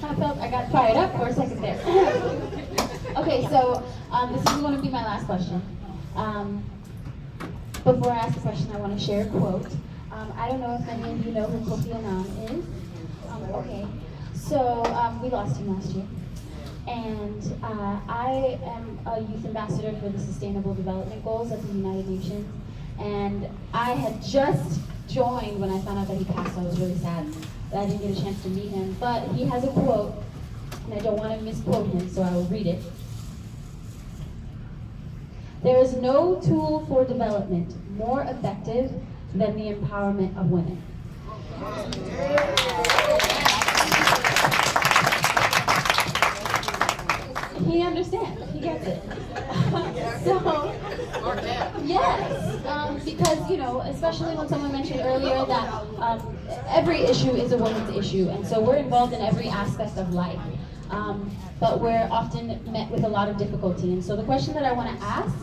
I got fired up for a second there. Okay, so this is going to be my last question. Before I ask the question, I want to share a quote. I don't know if any of you know who Kofi Annan is. Okay, so we lost him last year. And I am a youth ambassador for the Sustainable Development Goals of the United Nations. And I had just joined when I found out that he passed. I was really sad that I didn't get a chance to meet him. But he has a quote, and I don't want to misquote him, so I will read it. There is no tool for development more effective than the empowerment of women. He understands. He gets it. So, yes, because, you know, especially when someone mentioned earlier that every issue is a woman's issue, and so we're involved in every aspect of life. But we're often met with a lot of difficulty. And so the question that I want to ask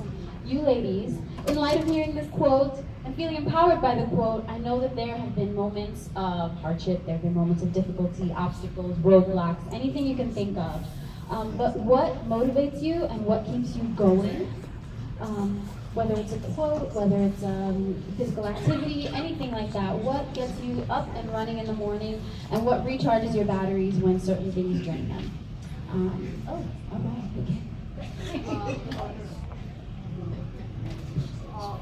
you ladies, in light of hearing this quote and feeling empowered by the quote, I know that there have been moments of hardship, there have been moments of difficulty, obstacles, roadblocks, anything you can think of. But what motivates you and what keeps you going? Whether it's a quote, whether it's physical activity, anything like that. What gets you up and running in the morning, and what recharges your batteries when certain things drain them? Oh, all right, okay.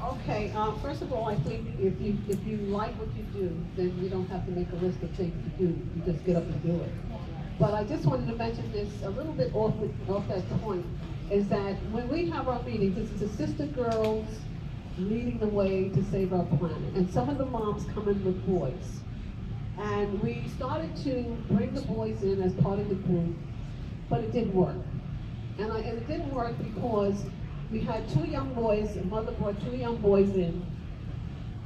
Okay, first of all, I think if you like what you do, then you don't have to make a list of things to do. You just get up and do it. But I just wanted to mention this a little bit off that point, is that when we have our meetings, this is the sister girls leading the way to save our planet. And some of the moms come in with boys. And we started to bring the boys in as part of the group, but it didn't work. And it didn't work because we had two young boys, a mother brought two young boys in.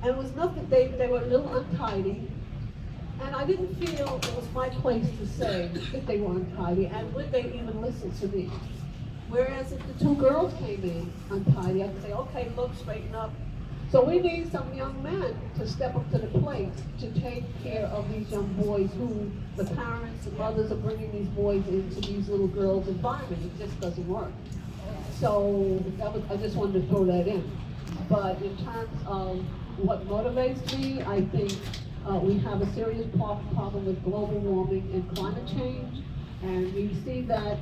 And it was nothing, they were a little untidy. And I didn't feel it was my place to say if they were untidy, and would they even listen to me. Whereas if the two girls came in untidy, I could say, okay, look, straighten up. So we need some young men to step up to the plate to take care of these young boys who the parents and mothers are bringing these boys into these little girls' environment. It just doesn't work. So I just wanted to throw that in. But in terms of what motivates me, I think we have a serious problem with global warming and climate change. And we see that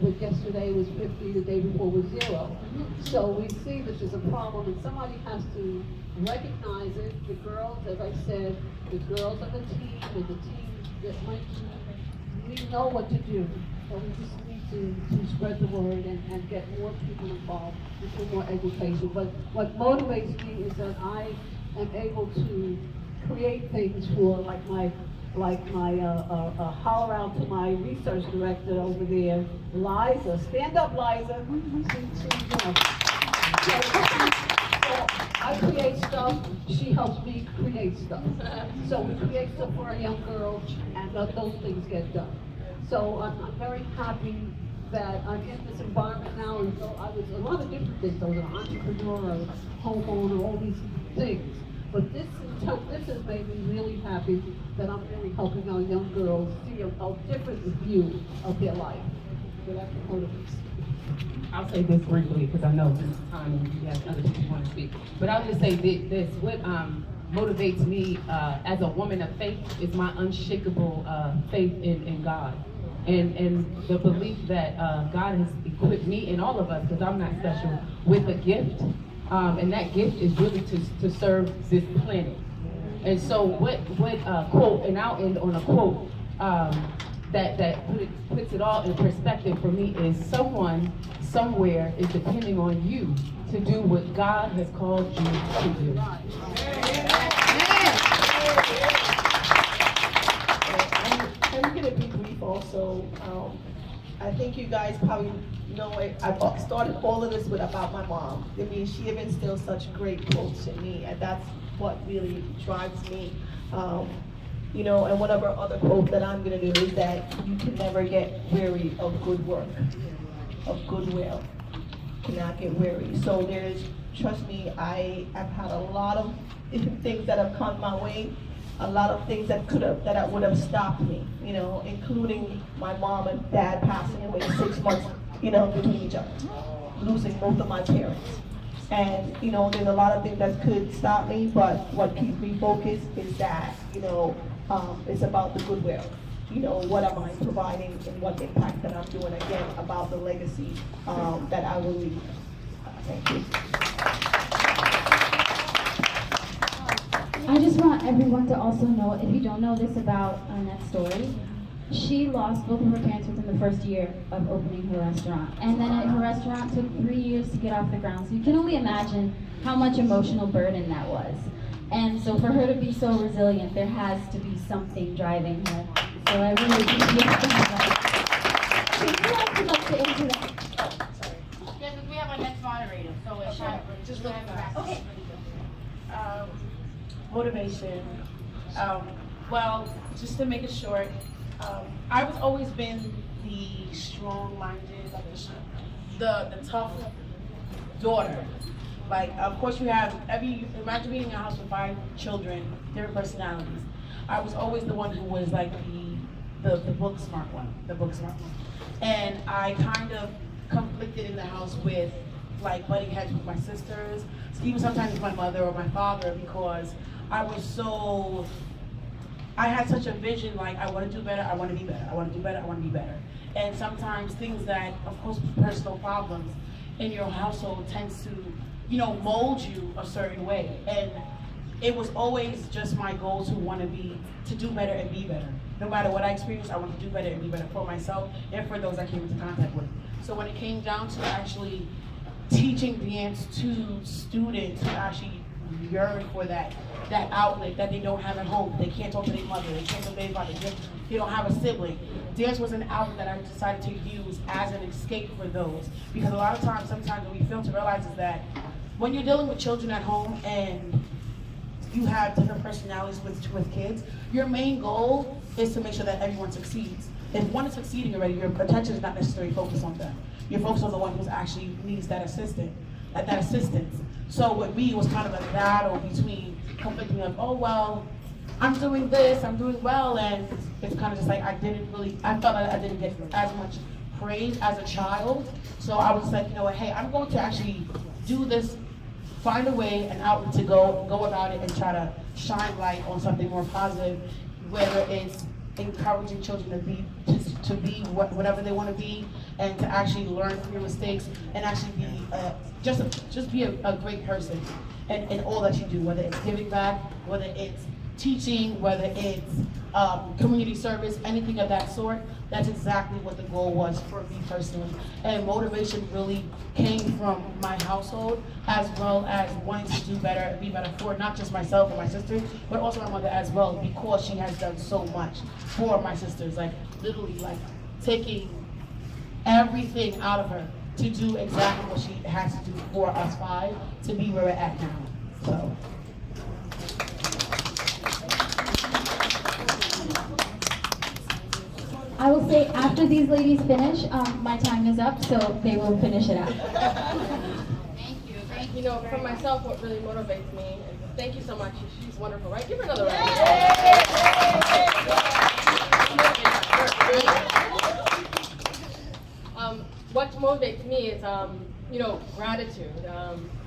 with yesterday was 50, the day before was 0. So we see this is a problem, and somebody has to recognize it. The girls, as I said, the girls on the team and the team that might, we know what to do. So we just need to spread the word and get more people involved, get more education. But what motivates me is that I am able to create things for my holler out to my research director over there, Liza. Stand up, Liza. So I create stuff, she helps me create stuff. So we create stuff for our young girls, and those things get done. So I'm very happy that I'm in this environment now, and so I was a lot of different things. I was an entrepreneur, a homeowner, all these things. But this has made me really happy that I'm really helping our young girls see a different view of their life. So that's what motivates. I'll say this briefly because I know this is time and you have other people who want to speak. But I'll just say this: what motivates me as a woman of faith is my unshakable faith in God, and the belief that God has equipped me and all of us, because I'm not special, with a gift. And that gift is really to serve this planet. And so what quote, and I'll end on a quote that puts it all in perspective for me, is someone somewhere is depending on you to do what God has called you to do. I'm going to be brief also. I think you guys probably know I started all of this with about my mom. I mean, she have instilled such great quotes in me, and that's what really drives me. You know, and one of our other quotes that I'm going to do is that you can never get weary of good work, of goodwill. Cannot get weary. So trust me, I have had a lot of different things that have come my way, a lot of things that would have stopped me, you know, including my mom and dad passing away 6 months, you know, between each other, losing both of my parents. And, you know, there's a lot of things that could stop me, but what keeps me focused is that, you know, it's about the goodwill. You know, what am I providing and what impact that I'm doing, again, about the legacy that I will leave. Thank you. I just want everyone to also know, if you don't know this about Annette's story, she lost both of her parents within the first year of opening her restaurant. And then her restaurant took 3 years to get off the ground. So you can only imagine how much emotional burden that was. And so for her to be so resilient, there has to be something driving her. So I really appreciate that. Who else would like to answer that? Yeah, because we have our next moderator, so it's just look back. Okay. Motivation. Well, just to make it short, I've always been the strong-minded, like the tough daughter. Like, of course, you have imagine being in a house with 5 children, different personalities. I was always the one who was like the book smart one, and I kind of conflicted in the house with like butting heads with my sisters, even sometimes with my mother or my father, because I had such a vision, like I want to do better, I want to be better, I want to do better, I want to be better. And sometimes things that, of course, personal problems in your household tends to, you know, mold you a certain way. And it was always just my goal to do better and be better. No matter what I experienced, I want to do better and be better for myself and for those I came into contact with. So when it came down to actually teaching dance to students who actually yearn for that outlet that they don't have at home, they can't talk to their mother, they can't talk to their father, they don't have a sibling. Dance was an outlet that I decided to use as an escape for those. Because a lot of times, sometimes what we fail to realize is that when you're dealing with children at home and you have different personalities with kids, your main goal is to make sure that everyone succeeds. If one is succeeding already, your attention is not necessarily focused on them. You're focused on the one who actually needs that assistance. So with me, it was kind of a battle between conflicting of, oh well, I'm doing this, I'm doing well, and it's kind of just like I felt like I didn't get as much praise as a child. So I was like, you know what, hey, I'm going to actually do this, find a way, an outlet to go about it and try to shine light on something more positive, whether it's encouraging children to be whatever they want to be, and to actually learn from your mistakes, and actually be just be a great person in all that you do, whether it's giving back, whether it's teaching, whether it's community service, anything of that sort. That's exactly what the goal was for me personally. And motivation really came from my household, as well as wanting to do better and be better for not just myself and my sisters, but also my mother as well, because she has done so much for my sisters, like literally like taking everything out of her to do exactly what she has to do for us 5 to be where we're at now. So. I will say after these ladies finish, my time is up, so they will finish it out. Thank you. You know, for myself, what really motivates me, and thank you so much, she's wonderful, right? Give her another round. What motivates me is, you know, gratitude.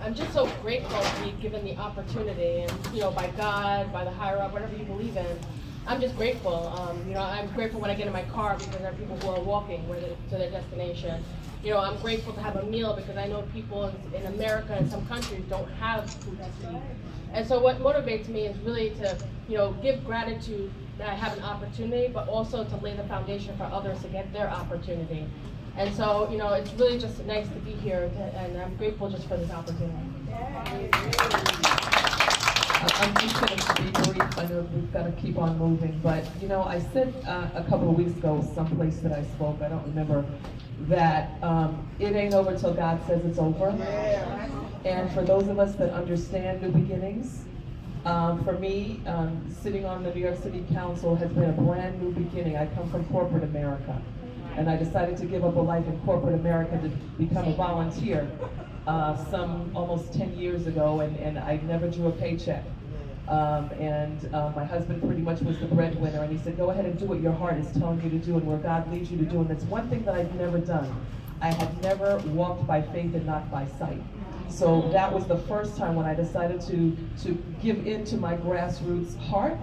I'm just so grateful to be given the opportunity, and, you know, by God, by the higher up, whatever you believe in. I'm just grateful. You know, I'm grateful when I get in my car because there are people who are walking to their destination. You know, I'm grateful to have a meal because I know people in America and some countries don't have food to eat. And so what motivates me is really to, you know, give gratitude that I have an opportunity, but also to lay the foundation for others to get their opportunity. And so, you know, it's really just nice to be here, and I'm grateful just for this opportunity. I'm just going to be brief. I know we've got to keep on moving, but you know, I said a couple of weeks ago, someplace that I spoke, I don't remember, that it ain't over till God says it's over. And for those of us that understand new beginnings, for me, sitting on the New York City Council has been a brand new beginning. I come from corporate America, and I decided to give up a life in corporate America to become a volunteer. Some almost 10 years ago, and I never drew a paycheck. My husband pretty much was the breadwinner, and he said, go ahead and do what your heart is telling you to do and where God leads you to do. And that's one thing that I've never done. I had never walked by faith and not by sight. So that was the first time when I decided to give in to my grassroots heart,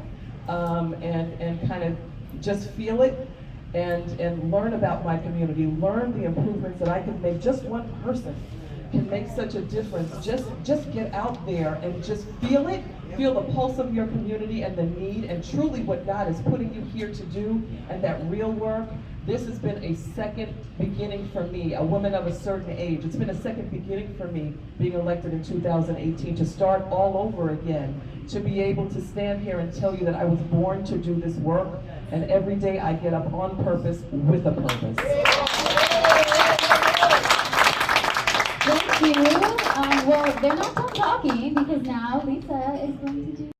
and kind of just feel it and learn about my community, learn the improvements that I can make. Just one person can make such a difference. Just get out there and just feel it, feel the pulse of your community and the need, and truly what God is putting you here to do, and that real work. This has been a second beginning for me, a woman of a certain age. It's been a second beginning for me being elected in 2018, to start all over again, to be able to stand here and tell you that I was born to do this work, and every day I get up on purpose with a purpose. Thank you. Well, they're not done talking because now Lisa is going to do